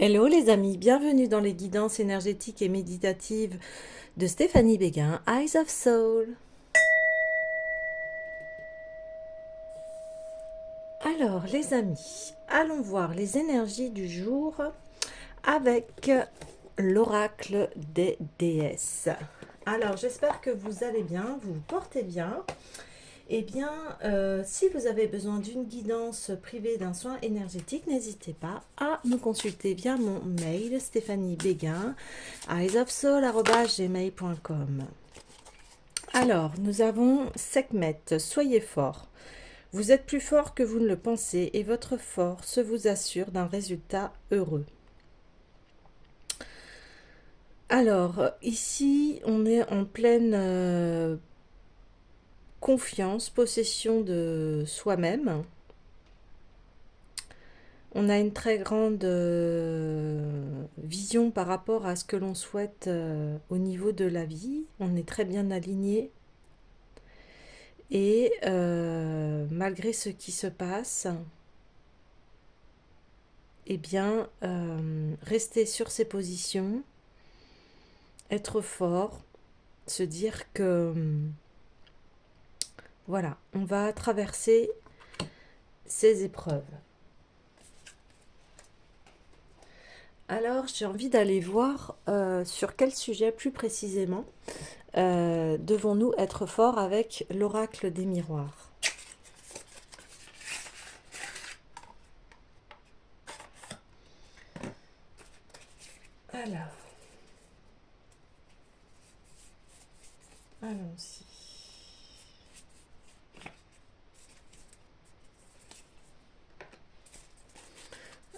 Hello les amis, bienvenue dans les guidances énergétiques et méditatives de Stéphanie Béguin, Eyes of Soul. Alors les amis, allons voir les énergies du jour avec l'oracle des déesses. Alors j'espère que vous allez bien, vous vous portez bien. Eh bien, si vous avez besoin d'une guidance privée d'un soin énergétique, n'hésitez pas à me consulter via mon mail stéphaniebéguin eyesofsoul@gmail.com. Alors, nous avons Sekhmet, soyez fort. Vous êtes plus fort que vous ne le pensez et votre force vous assure d'un résultat heureux. Alors, ici, on est en pleine confiance, possession de soi-même. On a une très grande vision par rapport à ce que l'on souhaite au niveau de la vie. On est très bien aligné. Et malgré ce qui se passe, eh bien, rester sur ses positions, être fort, se dire que voilà, on va traverser ces épreuves. Alors, j'ai envie d'aller voir sur quel sujet plus précisément devons-nous être forts avec l'oracle des miroirs. Alors, allons-y.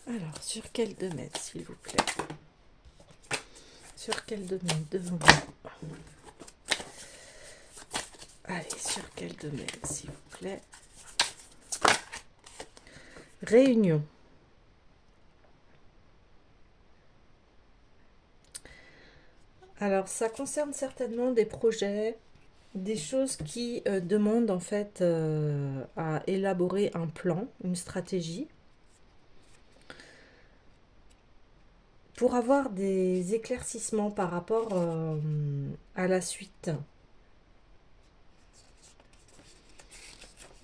Alors, sur quel domaine, s'il vous plaît? Sur quel domaine devons-nous? Allez, sur quel domaine, s'il vous plaît? Réunion. Alors, ça concerne certainement des projets, des choses qui demandent en fait à élaborer un plan, une stratégie, pour avoir des éclaircissements par rapport à la suite.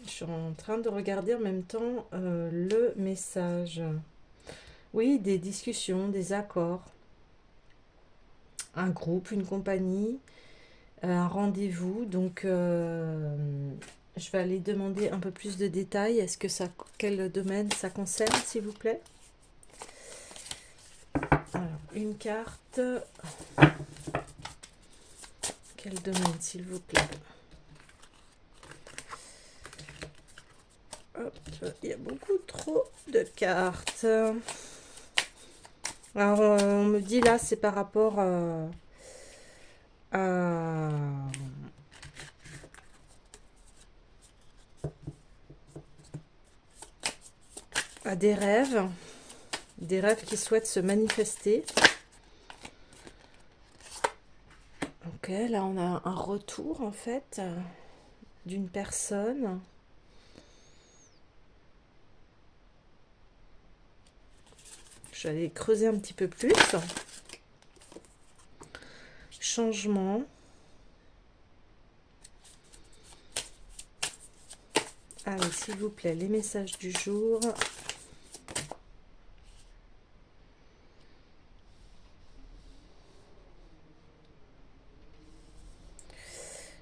Je suis en train de regarder en même temps le message. Oui, des discussions, des accords, un groupe, une compagnie, un rendez-vous. Donc, je vais aller demander un peu plus de détails. Est-ce que ça, quel domaine ça concerne, s'il vous plaît? Alors, une carte. Quel domaine, s'il vous plaît? Hop, il y a beaucoup trop de cartes. Alors, on me dit là, c'est par rapport à des rêves qui souhaitent se manifester. Ok, là on a un retour en fait d'une personne. Je vais aller creuser un petit peu plus. Changement. Allez, s'il vous plaît, les messages du jour.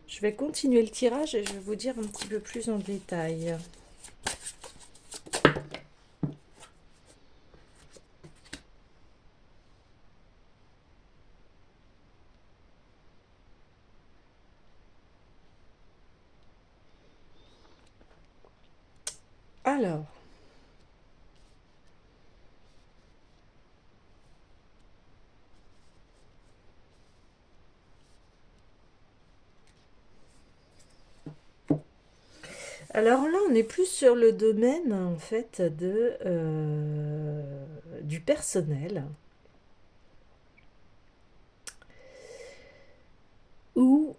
Je vais continuer le tirage et je vais vous dire un petit peu plus en détail. Alors, là, on est plus sur le domaine en fait du personnel. Où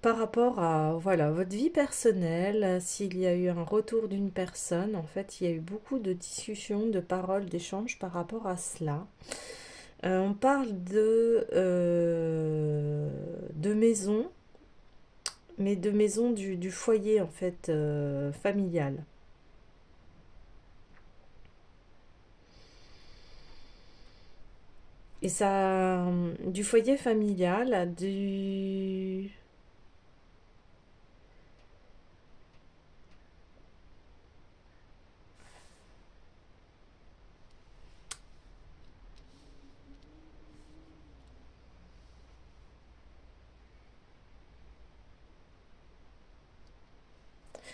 par rapport à voilà, votre vie personnelle, s'il y a eu un retour d'une personne, en fait, il y a eu beaucoup de discussions, de paroles, d'échanges par rapport à cela. On parle de maison, mais de maison du foyer, en fait, familial. Et ça, du foyer familial, du...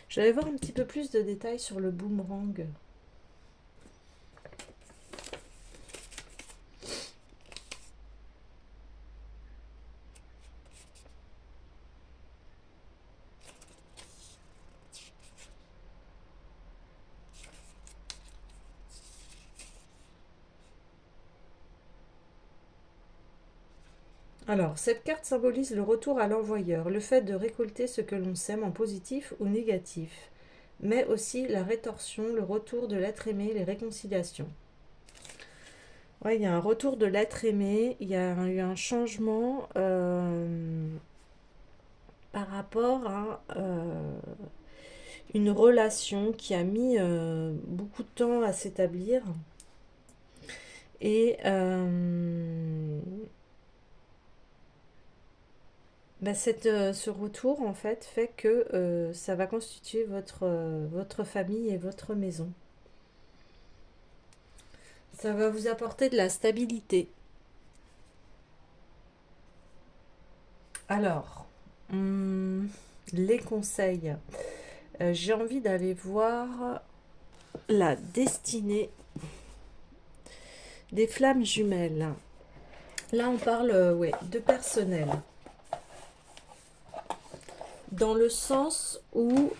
Je vais voir un petit peu plus de détails sur le boomerang. Alors, cette carte symbolise le retour à l'envoyeur, le fait de récolter ce que l'on sème en positif ou négatif, mais aussi la rétorsion, le retour de l'être aimé, les réconciliations. Ouais, il y a un retour de l'être aimé, il y a eu un changement par rapport à une relation qui a mis beaucoup de temps à s'établir. Et bah, ce retour, en fait que ça va constituer votre famille et votre maison. Ça va vous apporter de la stabilité. Alors, hum, les conseils. J'ai envie d'aller voir la destinée des flammes jumelles. Là, on parle ouais, de personnel. Dans le sens où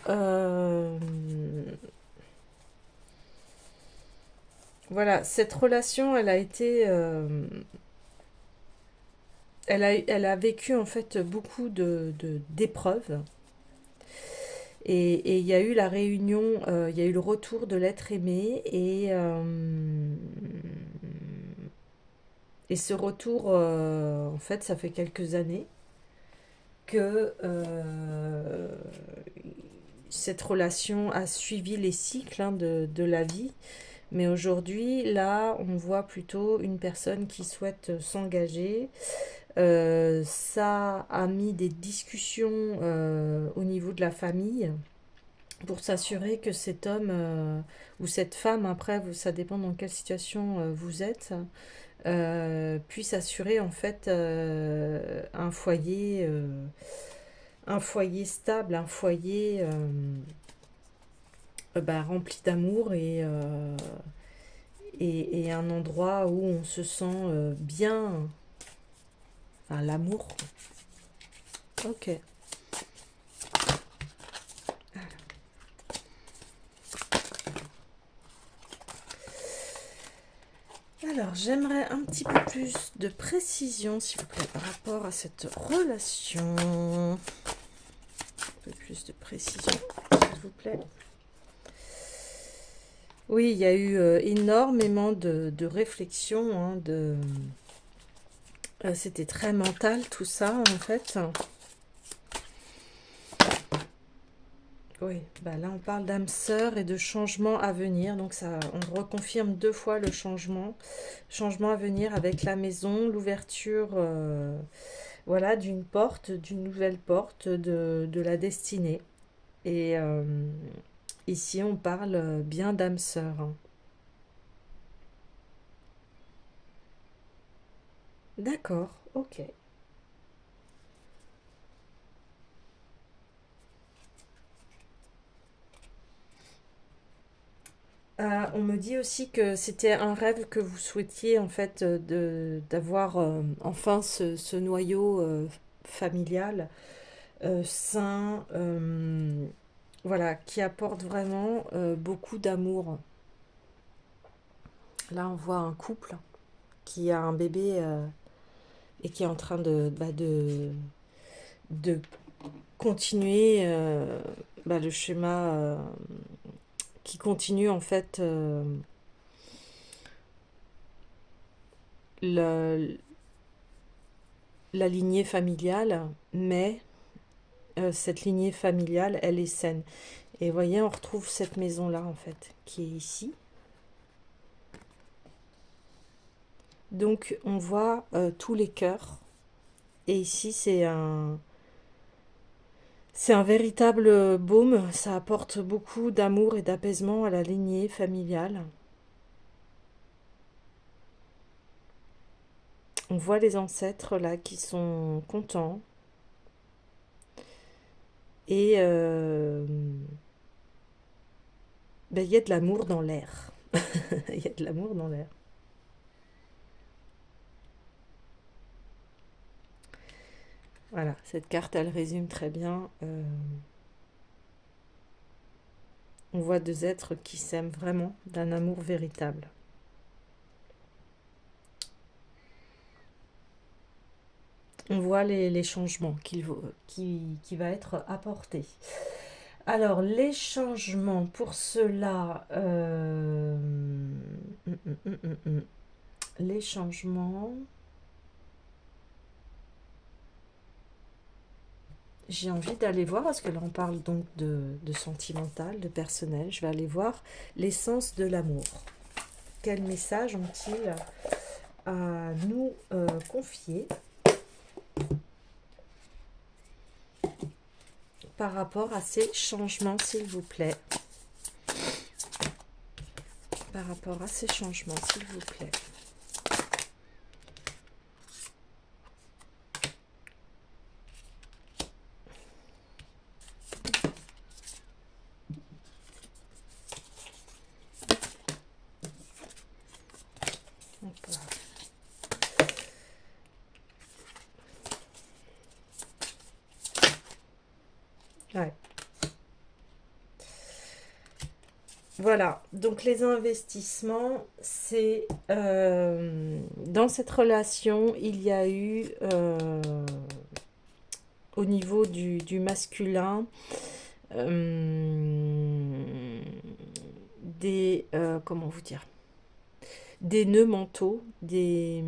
voilà, cette relation, elle a été elle a vécu en fait beaucoup d'épreuves. Et il y a eu la réunion, il y a eu le retour de l'être aimé et ce retour, en fait, ça fait quelques années que cette relation a suivi les cycles hein, de la vie. Mais aujourd'hui, là, on voit plutôt une personne qui souhaite s'engager. Ça a mis des discussions au niveau de la famille pour s'assurer que cet homme ou cette femme, après, ça dépend dans quelle situation vous êtes, puisse assurer en fait un foyer stable, un foyer bah, rempli d'amour et un endroit où on se sent bien, enfin, l'amour. Ok. Alors, j'aimerais un petit peu plus de précision, s'il vous plaît, par rapport à cette relation. Un peu plus de précision, s'il vous plaît. Oui, il y a eu énormément de réflexions. Hein, c'était très mental tout ça, en fait. Oui, bah là on parle d'âme sœur et de changement à venir. Donc ça, on reconfirme deux fois le changement. Changement à venir avec la maison, l'ouverture voilà, d'une porte, d'une nouvelle porte de la destinée. Et ici on parle bien d'âme sœur. Hein. D'accord, ok. On me dit aussi que c'était un rêve que vous souhaitiez en fait d'avoir enfin ce noyau familial sain, voilà, qui apporte vraiment beaucoup d'amour. Là, on voit un couple qui a un bébé et qui est en train de continuer le schéma qui continue en fait la, la lignée familiale, mais cette lignée familiale, elle est saine. Et vous voyez, on retrouve cette maison-là, en fait, qui est ici. Donc, on voit tous les cœurs. Et ici, c'est un véritable baume. Ça apporte beaucoup d'amour et d'apaisement à la lignée familiale. On voit les ancêtres, là, qui sont contents. Et il y a de l'amour dans l'air. Il y a de l'amour dans l'air. Voilà, cette carte, elle résume très bien. On voit deux êtres qui s'aiment vraiment d'un amour véritable. On voit les changements qui va être apporté. Alors, les changements pour cela... les changements... J'ai envie d'aller voir, parce que là on parle donc de sentimental, de personnel. Je vais aller voir l'essence de l'amour. Quel message ont-ils à nous confier par rapport à ces changements, s'il vous plaît? Par rapport à ces changements, s'il vous plaît. Ouais. Voilà, donc les investissements, c'est dans cette relation, il y a eu au niveau du masculin des comment vous dire, des nœuds mentaux, des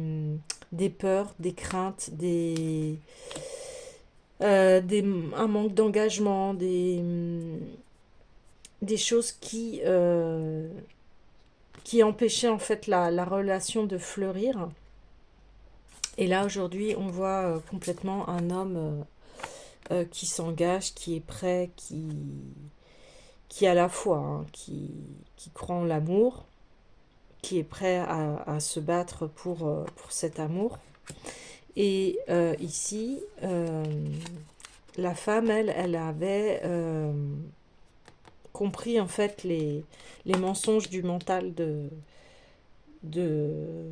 peurs, des craintes, un manque d'engagement, des choses qui empêchaient en fait la relation de fleurir. Et là aujourd'hui on voit complètement un homme qui s'engage, qui est prêt, qui a la foi, hein, qui croit en l'amour, qui est prêt à se battre pour cet amour. Et ici, la femme, elle avait compris en fait les mensonges du mental de, de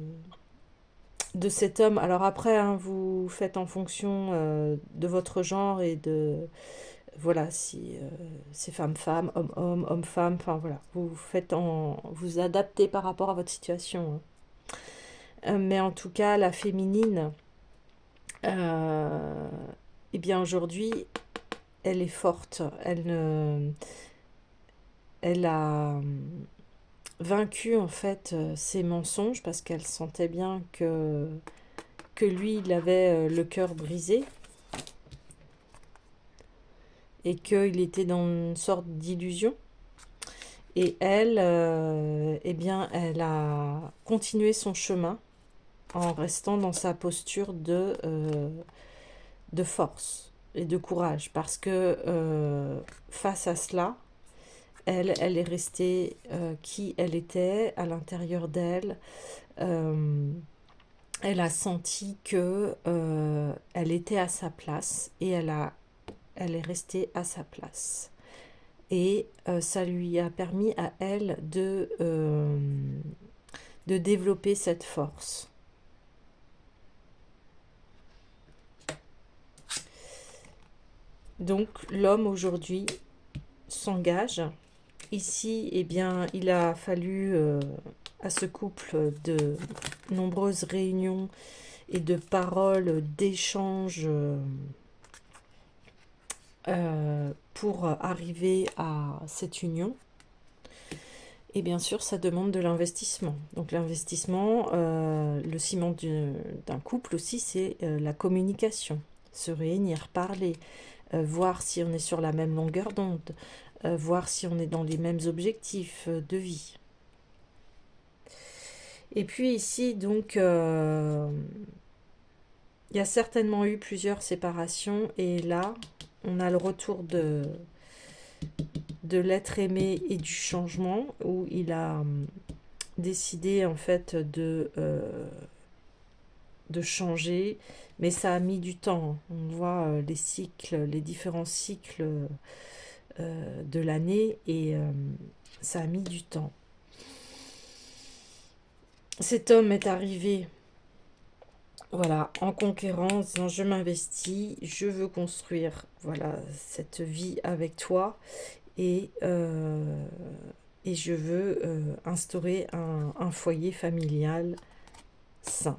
cet homme. Alors après, hein, vous faites en fonction de votre genre et de... Voilà, si c'est femme-femme, homme-homme, homme-femme, enfin voilà, vous adaptez par rapport à votre situation. Hein. Mais en tout cas, la féminine, eh bien aujourd'hui, elle est forte. Elle a vaincu en fait ses mensonges parce qu'elle sentait bien que lui, il avait le cœur brisé et qu'il était dans une sorte d'illusion. Et elle, eh bien, elle a continué son chemin en restant dans sa posture de force et de courage. Parce que face à cela, elle est restée qui elle était à l'intérieur d'elle. Elle a senti que elle était à sa place et elle est restée à sa place. Et ça lui a permis à elle de développer cette force. Donc l'homme aujourd'hui s'engage. Ici, eh bien, il a fallu à ce couple de nombreuses réunions et de paroles, d'échanges pour arriver à cette union. Et bien sûr, ça demande de l'investissement. Donc l'investissement, le ciment d'un couple aussi, c'est la communication. Se réunir, parler, voir si on est sur la même longueur d'onde, voir si on est dans les mêmes objectifs de vie. Et puis ici, donc, il y a certainement eu plusieurs séparations. Et là, on a le retour de l'être aimé et du changement, où il a décidé en fait de changer, mais ça a mis du temps. On voit les cycles, les différents cycles de l'année, et ça a mis du temps. Cet homme est arrivé, voilà, en conquérant, en disant je m'investis, je veux construire, voilà, cette vie avec toi, et je veux instaurer un foyer familial sain,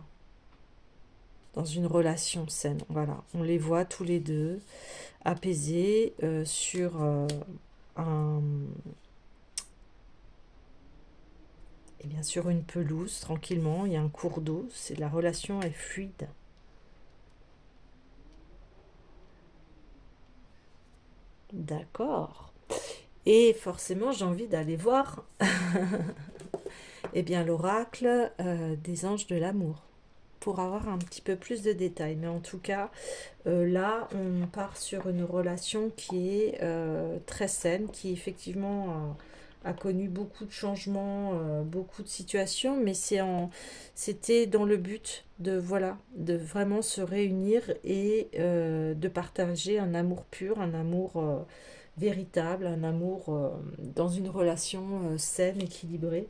dans une relation saine. Voilà, on les voit tous les deux apaisés sur et bien sûr une pelouse, tranquillement. Il y a un cours d'eau, la relation est fluide. D'accord. Et forcément, j'ai envie d'aller voir eh bien l'oracle des anges de l'amour, pour avoir un petit peu plus de détails. Mais en tout cas, là, on part sur une relation qui est très saine, qui effectivement a connu beaucoup de changements, beaucoup de situations, mais c'était dans le but de, voilà, de vraiment se réunir et de partager un amour pur, un amour véritable, un amour dans une relation saine, équilibrée.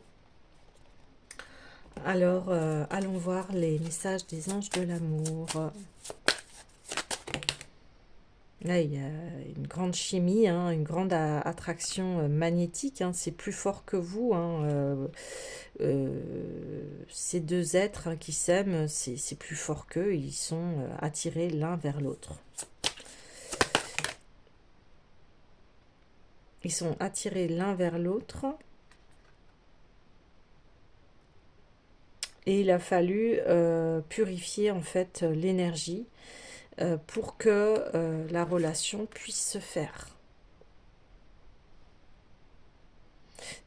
Alors, allons voir les messages des anges de l'amour. Là, il y a une grande chimie, hein, une grande attraction magnétique. Hein, c'est plus fort que vous. Hein, ces deux êtres qui s'aiment, c'est plus fort qu'eux. Ils sont attirés l'un vers l'autre. Ils sont attirés l'un vers l'autre. Et il a fallu purifier en fait l'énergie pour que la relation puisse se faire.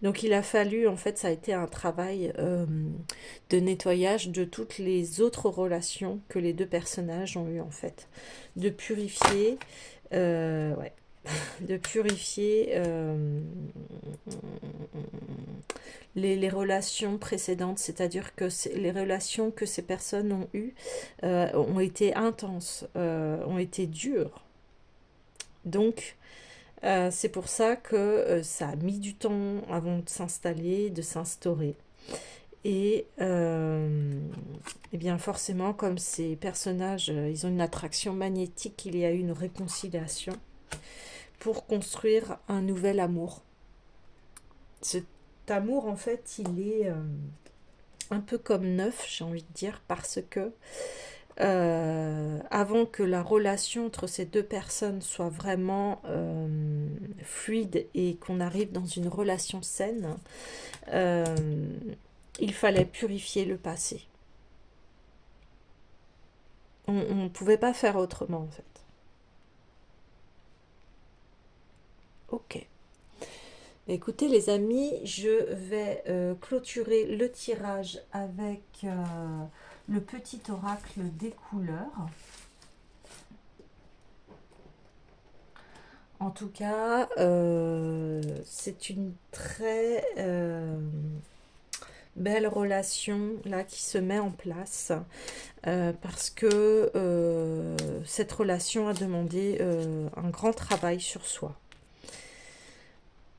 Donc il a fallu, en fait, ça a été un travail de nettoyage de toutes les autres relations que les deux personnages ont eues, en fait. De purifier, ouais, de purifier les relations précédentes, c'est-à-dire que les relations que ces personnes ont eues ont été intenses, ont été dures. Donc, c'est pour ça que ça a mis du temps avant de s'installer, de s'instaurer. Et bien forcément, comme ces personnages, ils ont une attraction magnétique, il y a eu une réconciliation pour construire un nouvel amour. Cet amour, en fait, il est un peu comme neuf, j'ai envie de dire, parce que avant que la relation entre ces deux personnes soit vraiment fluide et qu'on arrive dans une relation saine, il fallait purifier le passé. On ne pouvait pas faire autrement, en fait. Ok. Écoutez les amis, je vais clôturer le tirage avec le petit oracle des couleurs. En tout cas, c'est une très belle relation là qui se met en place parce que cette relation a demandé un grand travail sur soi.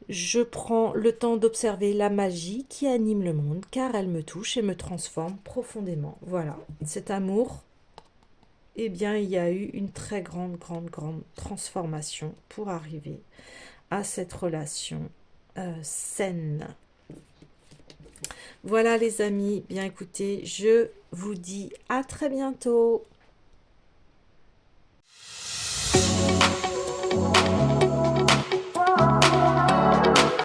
Je prends le temps d'observer la magie qui anime le monde, car elle me touche et me transforme profondément. Voilà, cet amour, eh bien, il y a eu une très grande transformation pour arriver à cette relation saine. Voilà les amis, bien écoutez, je vous dis à très bientôt.